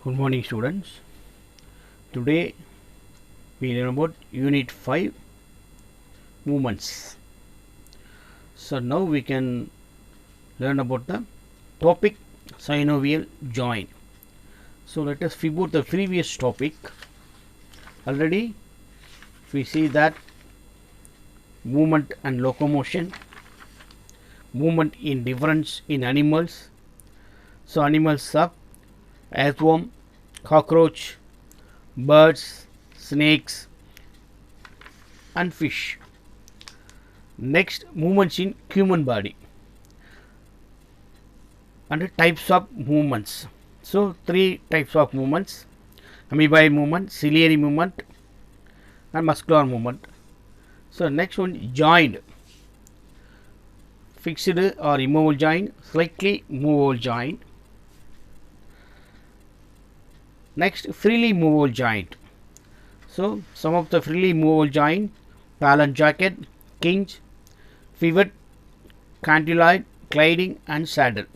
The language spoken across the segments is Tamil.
Good morning, students. Today we learn about Unit 5 movements. So now we can learn about the topic synovial joint. So let us review the previous topic. Already we see that movement and locomotion, movement in difference in animals. So animals are earthworm, cockroach, birds, snakes and fish. Next, movements in human body and types of movements. So three types of movements: amoeboid movement, ciliary movement and muscular movement. So next one, joint: fixed or immovable joint, slightly movable joint. Next, freely movable joint. So some of the freely movable joint: talon jacket, hinge, pivot, cantilever, gliding and saddle.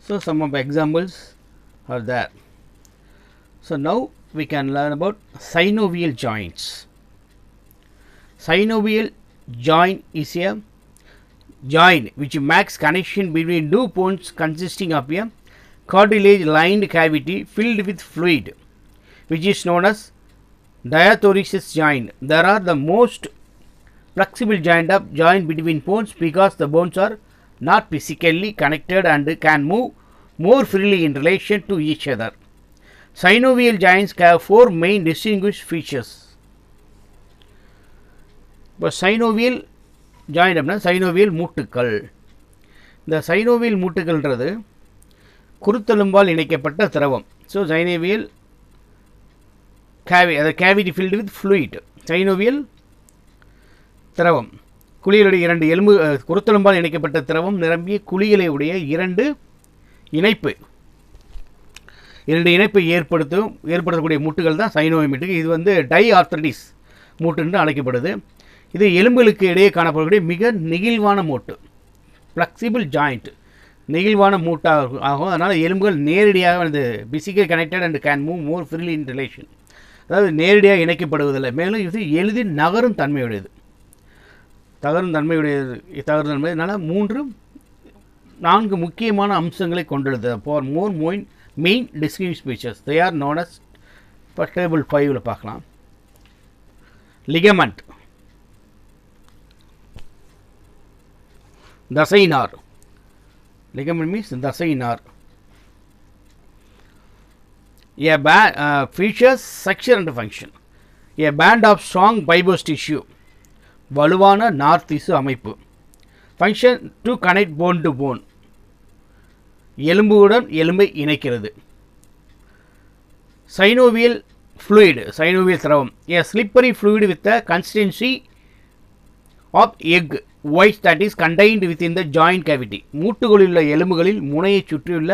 So some of the examples are there. So now we can learn about synovial joints. Synovial joint is a joint which makes connection between two bones consisting of a cartilage lined cavity filled with fluid, which is known as diathoracic joint. There are the most flexible joint between bones because the bones are not physically connected and can move more freely in relation to each other. Synovial joints have four main distinguished features. But synovial joint அப்படினா synovial மூட்டுக்கள். இந்த synovial மூட்டுகள்ன்றது குருத்தெலும்பால் இணைக்கப்பட்ட திரவம். So synovial cavity filled with fluid. synovial திரவம். குழிகளுடைய இரண்டு எலும்பு குருத்தெலும்பால் இணைக்கப்பட்ட திரவம் நிரம்பிய குழிகளுடைய இரண்டு இணைப்பை ஏற்படுத்தக்கூடிய மூட்டுகள் தான் synovial மூட்டு. இது வந்து டைஆர்த்ரைட்டிஸ் மூட்டு என்று அழைக்கப்படுது. இது எலும்புகளுக்கு இடையே காணப்படக்கூடிய மிக நெகிழ்வான மூட்டு, ஃப்ளெக்சிபிள் ஜாயிண்ட், நெகிழ்வான மூட்டாக ஆகும். அதனால் எலும்புகள் நேரடியாக வந்து physical connected and can move more freely in relation, அதாவது நேரடியாக இணைக்கப்படுவதில்லை. மேலும் இது எளிதில் நகரும் தன்மையுடையது. தன்மைனால நான்கு முக்கியமான அம்சங்களை கொண்டுள்ளது. Four more main distinguish features they are known as. Table 5ல் பார்க்கலாம். லிகமெண்ட், தசை நார். Ligament means தசை நார். A band features structure and function. A band of strong fibrous tissue, வலுவான நார் திசு அமைப்பு. Function to connect bone to bone, எலும்புடன் எலும்பை இணைக்கிறது. Synovial fluid, synovial திரவம். A slippery fluid with the consistency of egg white that is contained within the joint cavity. மூட்டுகளில் உள்ள எலும்புகளில் முனையை சுற்றியுள்ள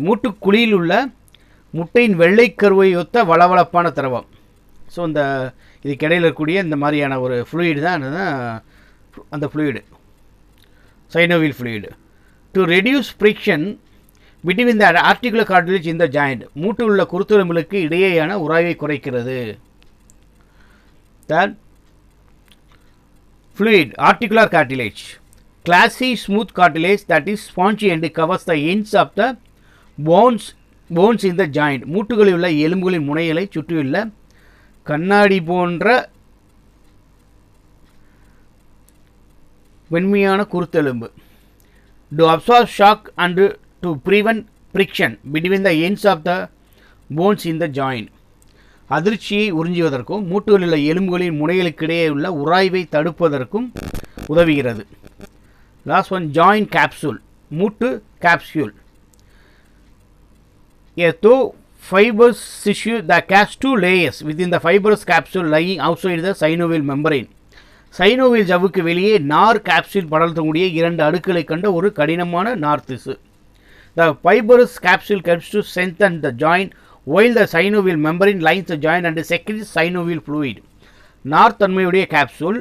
மூட்டுக்குழியில் உள்ள முட்டையின் வெள்ளை கருவை ஒத்த வளவளப்பான திரவம். ஸோ இந்த இதுக்கு இடையில் இருக்கக்கூடிய இந்த மாதிரியான ஒரு ஃப்ளூயிட் தான் அந்த fluid, synovial fluid. To reduce friction between the articular cartilage in the joint, மூட்டு உள்ள குருத்தெலும்புகளுக்கு இடையேயான உராய்வை குறைக்கிறது. That fluid, articular cartilage, glassy smooth cartilage that is spongy and covers the ends of the bones in the joint. மூட்டுகளில் உள்ள எலும்புகளின் முனைகளை சுற்றியுள்ள கண்ணாடி போன்ற வெண்மையான குருத்தெலும்பு. To absorb shock and to prevent friction between the ends of the bones in the joint. அதிர்ச்சியை உறிஞ்சுவதற்கும் மூட்டுகளில் உள்ள எலும்புகளின் முனைகளுக்கிடையே உள்ள உராய்வை தடுப்பதற்கும் உதவுகிறது. லாஸ்ட் ஒன், ஜாயிண்ட் கேப்சூல், மூட்டு capsule. A though fibrous tissue that has two layers within the fibrous capsule lying outside the synovial membrane. synovial ஜவ்வுக்கு வெளியே நார் கேப்சூல் படர்த்தக்கூடிய இரண்டு அடுக்குகளை கண்ட ஒரு கடினமான நார் திசு. The fibrous capsule helps to strengthen the joint while the synovial membrane lines the joint and secretes synovial fluid. நார் தன்மையுடைய கேப்சூல்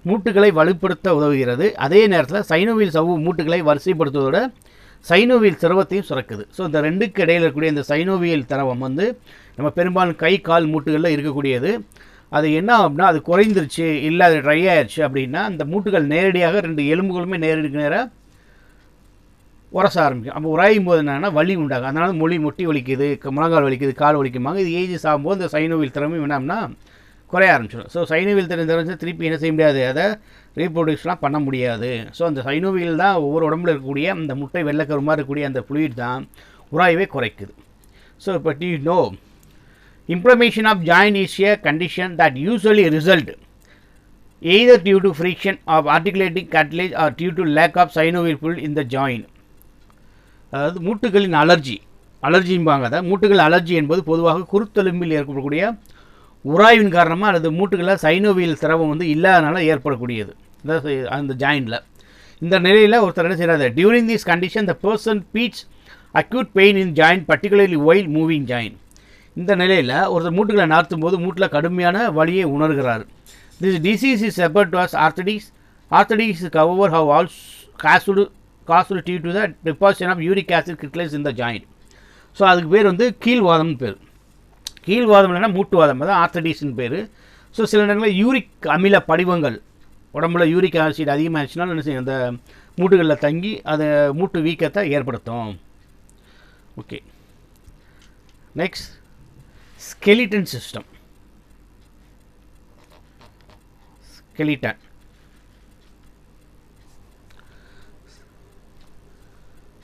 மூட்டுகளை வலுப்படுத்த உதவுகிறது. அதே நேரத்தில் சைனோவியல் சவ்வு மூட்டுகளை வரிசைப்படுத்துவதோடு சைனோவியல் திரவத்தையும் சுரக்குது. ஸோ இந்த ரெண்டுக்கு இடையில் இருக்கக்கூடிய இந்த சைனோவியல் திரவம் வந்து நம்ம பெரும்பாலும் கை கால் மூட்டுகளில் இருக்கக்கூடியது. அது என்ன அப்படின்னா, அது குறைந்துருச்சு, இல்லை அது ட்ரை ஆயிடுச்சு அப்படின்னா அந்த மூட்டுகள் நேரடியாக 2 எலும்புகளுமே நேரடிக்கு நேராக உரச ஆரம்பிக்கும். அப்போ உராயும் போது என்னன்னா வலி உண்டாகும். அதனால முட்டி வலிக்குது, முழங்கால் வலிக்குது, கால் வலிக்குமாங்க. இது ஏஜஸ் ஆகும்போது இந்த சைனோவியல் திறமை என்னம்னா குறைய ஆரம்பிச்சிடும். ஸோ சைனோவியல் திறந்து திருப்பி என்ன செய்ய முடியாது, அதை ரீப்ரொடியூஸ்லாம் பண்ண முடியாது. ஸோ அந்த சைனோவியல் தான் ஒவ்வொரு உடம்புல இருக்கக்கூடிய அந்த முட்டை வெள்ளைக்கரு மாதிரி இருக்கக்கூடிய அந்த ஃப்ளூயிட் தான் உராயவே குறைக்குது. ஸோ இப்போ inflammation of joint is a condition that usually result either due to friction of articulating cartilage or due to lack of synovial fluid in the joint. அதாவது மூட்டுகளின் அலர்ஜிம்பாங்க. அதை மூட்டுகள் அலர்ஜி என்பது பொதுவாக குருத்தெலும்பில் ஏற்படக்கூடிய உராய்வின் காரணமாக அல்லது மூட்டுகளில் சைனோவியல் திரவம் வந்து இல்லாதனால ஏற்படக்கூடியது அந்த ஜாயிண்டில். இந்த நிலையில் ஒருத்தர் என்ன செய்கிறாரு, during this condition the person feels acute pain in joint particularly while moving joint. இந்த நிலையில் ஒருத்தர் மூட்டுகளை நார்த்தும் போது மூட்டில் கடுமையான வலியை உணர்கிறார். This disease is referred to as arthritis. Arthritis cover have also caused due to the deposition of uric acid crystals in the joint. So அதுக்கு பேர் வந்து கீழ்வாதம்னு பேர். கீழ்வாதம் இல்லைன்னா மூட்டுவாதம், அதான் ஆர்த்தடிஸ்ன்னு பேர். ஸோ சில நேரங்களில் யூரிக் அமில படிவங்கள் உடம்புல யூரிக் ஆசிட் அதிகமாகிடுச்சுன்னா என்ன செய்யும், அந்த மூட்டுகளில் தங்கி அதை மூட்டு வீக்கத்தை ஏற்படுத்தும். Okay, next skeleton system.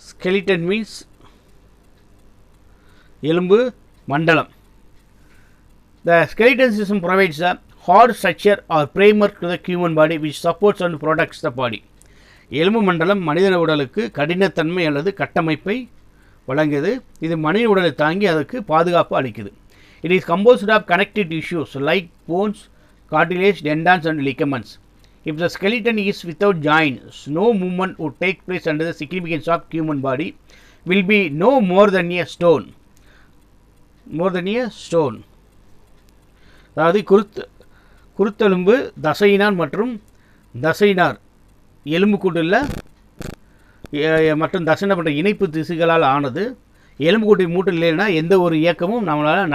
Skeleton means எலும்பு மண்டலம். The skeleton system provides a hard structure or framework to the human body which supports and protects the body. எலும்பு மண்டலம் மனித உடலுக்கு கடினத்தன்மை அல்லது கட்டமைப்பை வழங்குது. இது மனித உடலை தாங்கி அதற்கு பாதுகாப்பு அளிக்குது. It is composed of connective tissues like bones, cartilage, tendons and ligaments. If the skeleton is without joints, no movement would take place under the significance of human body will be no more than a stone. அதாவது குருத்தெலும்பு, தசைநார் மற்றும் தசைநார் எலும்புக்கூட்டில் மற்றும் தசைநார் இணைப்பு திசுகளால் ஆனது. எலும்புக்கூட்டி மூட்டு இல்லைன்னா எந்த ஒரு இயக்கமும் நம்மளால்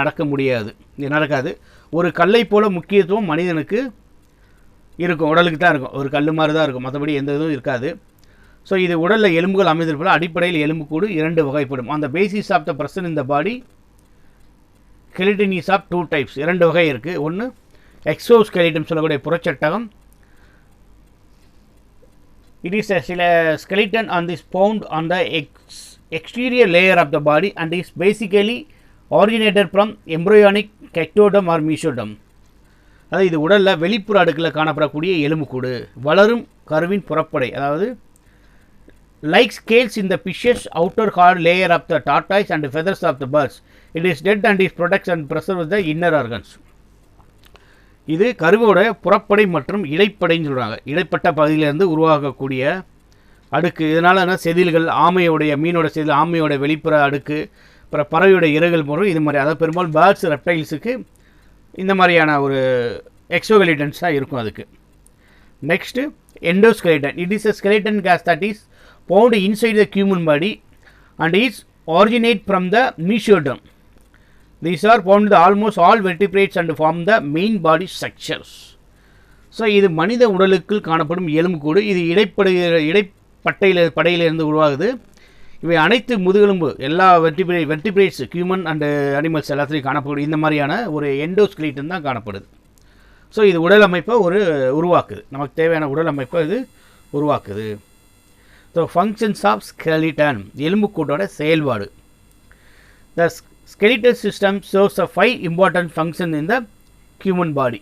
நடக்காது. ஒரு கல்லை போல முக்கியத்துவம் மனிதனுக்கு இருக்கும், உடலுக்கு தான் இருக்கும். ஒரு கல் மாதிரி தான் இருக்கும், மற்றபடி எந்த இதுவும் இருக்காது. ஸோ இது உடலில் எலும்புகள் அமைந்திருப்பதால் அடிப்படையில் எலும்புக்கூடு 2 வகைப்படும். அந்த பேசிஸ் ஆஃப் த பர்சன் இந்த பாடி skeleton is of 2 types. 2 வகை இருக்குது. ஒன்று எக்ஸோஸ்கெலிட்டன் சொல்லக்கூடிய புறச்சட்டகம். It is a skeleton on this found on the exterior layer of the body and is basically originated from embryonic ectoderm or mesoderm. அதாவது இது உடலில் வெளிப்புற அடுக்கில் காணப்படக்கூடிய எலும்புக்கூடு, வளரும் கருவின் புறப்படை. அதாவது like scales in the fish's outer hard layer of the tortoise and feathers of the birds, it is dead and is protects and preserves the inner organs. இது கருவோட புறப்படை மற்றும் இடைப்படைன்னு சொல்கிறாங்க. இடைப்பட்ட பகுதியிலிருந்து உருவாகக்கூடிய அடுக்கு. இதனால் என்ன, செதில்கள், மீனோட செதில், ஆமையோட வெளிப்புற அடுக்கு, அப்புறம் பறவையோட இறகுகள் போன்ற இது மாதிரி. அதாவது பெரும்பாலும் பேர்ட்ஸ், ரெப்டைல்ஸுக்கு இந்த மாதிரியான ஒரு எக்ஸோஸ்கெலிட்டன்ஸ் தான் இருக்கும் அதுக்கு. Next endoskeleton. It is a skeleton gas that is found inside the human body and is originate from the mesoderm. These are found in almost all vertebrates and form the main body structures. So இது மனித உடலுக்குள் காணப்படும் எலும்புக்கூடு. இது படையிலிருந்து உருவாகுது. இவை அனைத்து முதுகெலும்பு எல்லா வெர்டிபிரேட்ஸ் ஹியூமன் அண்ட் அனிமல்ஸ் எல்லாத்துலேயும் காணப்படும். இந்த மாதிரியான ஒரு எண்டோஸ்கெலிட்டன் தான் காணப்படுது. ஸோ இது உடல் அமைப்பை உருவாக்குது. நமக்கு தேவையான உடல் அமைப்பை இது உருவாக்குது. ஸோ ஃபங்க்ஷன்ஸ் ஆஃப் ஸ்கெலிட்டன், எலும்புக்கூட்டோட செயல்பாடு. த skeletal system serves a 5 important functions in the human body.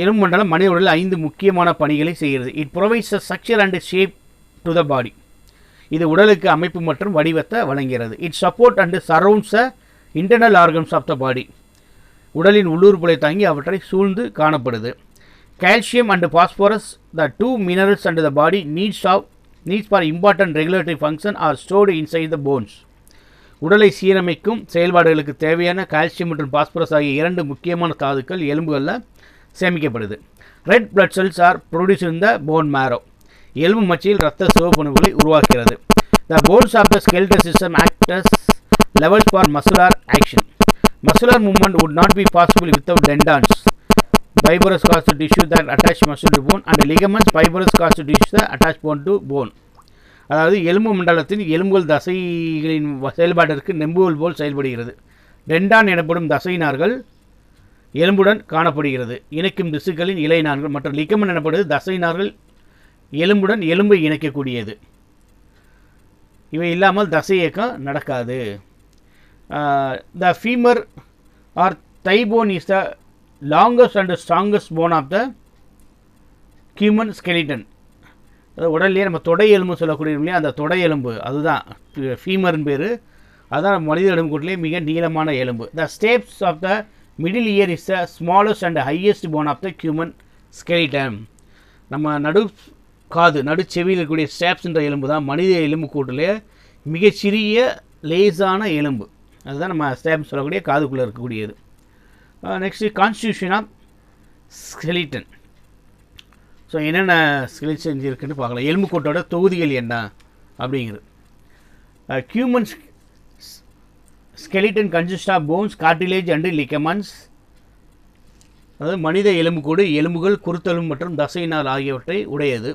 எலும்பு மண்டலம் மனித உடலில் 5 முக்கியமான பணிகளை செய்கிறது. It provides a structure and shape to the body. இது உடலுக்கு அமைப்பு மற்றும் வடிவத்தை வழங்குகிறது. It supports and surrounds the internal organs of the body. உடலின் உள்ளுறுப்புகளை தாங்கி அவற்றை சூழ்ந்து காணப்படுது. Calcium and phosphorus, the 2 minerals and the body needs for important regulatory function are stored inside the bones. உடலை சீரமைக்கும் செயல்பாடுகளுக்கு தேவையான கால்சியம் மற்றும் பாஸ்பரஸ் ஆகிய 2 முக்கியமான தாதுக்கள் எலும்புகளில் சேமிக்கப்படுது. Red blood cells are produced in the bone marrow. எலும்பு மச்சையில் இரத்த சிவப்பணுக்களை உருவாக்குகிறது. The bones of the skeletal system act as levers for muscular action. Muscular movement would not be possible without tendons, fibrous connective tissue that attach muscle to bone, and ligaments, fibrous connective tissue that attach bone to bone. அதாவது எலும்பு மண்டலத்தின் எலும்புகள் தசைகளின் செயல்பாட்டிற்கு நெம்புகள் போல் செயல்படுகிறது. டெண்டான் எனப்படும் தசைநார்கள் எலும்புடன் காணப்படுகிறது. இணைக்கும் திசுக்களின் இலைநார்கள் மற்றும் லிகமன் எனப்படுவது தசைநார்கள் எலும்புடன் எலும்பை இணைக்கக்கூடியது. இவை இல்லாமல் தசை இயக்கம் நடக்காது. The femur or thigh bone is the longest and strongest bone of the human skeleton. அதாவது உடல்லையே நம்ம தொடை எலும்பு சொல்லக்கூடிய இல்லையா, அந்த தொடை எலும்பு அதுதான் ஃபீமர்னு பேர். அதுதான் மனித எலும்பு கூட்டிலே மிக நீளமான எலும்பு. The stapes of the middle ear is the smallest and highest bone of the human skeleton. நம்ம நடுச்செவியில் இருக்கக்கூடிய ஸ்டேப்ஸ்ன்ற எலும்பு தான் மனித எலும்பு கூட்டிலே மிகச்சிறிய லேசான எலும்பு. அதுதான் நம்ம ஸ்டேப்ஸ் சொல்லக்கூடிய காதுக்குள்ளே இருக்கக்கூடியது. Next constitution of skeleton. So என்னென்ன ஸ்கெலிட்டன் இருக்குன்னு பார்க்கலாம். எலும்பு கூட்டோட தொகுதிகள் என்ன அப்படிங்கிறது. Human skeleton consists of bones, cartilage and ligaments. அதாவது மனித எலும்புக்கூடு எலும்புகள், குருத்தெலும்பு மற்றும் தசைநார் ஆகியவற்றை உடையது.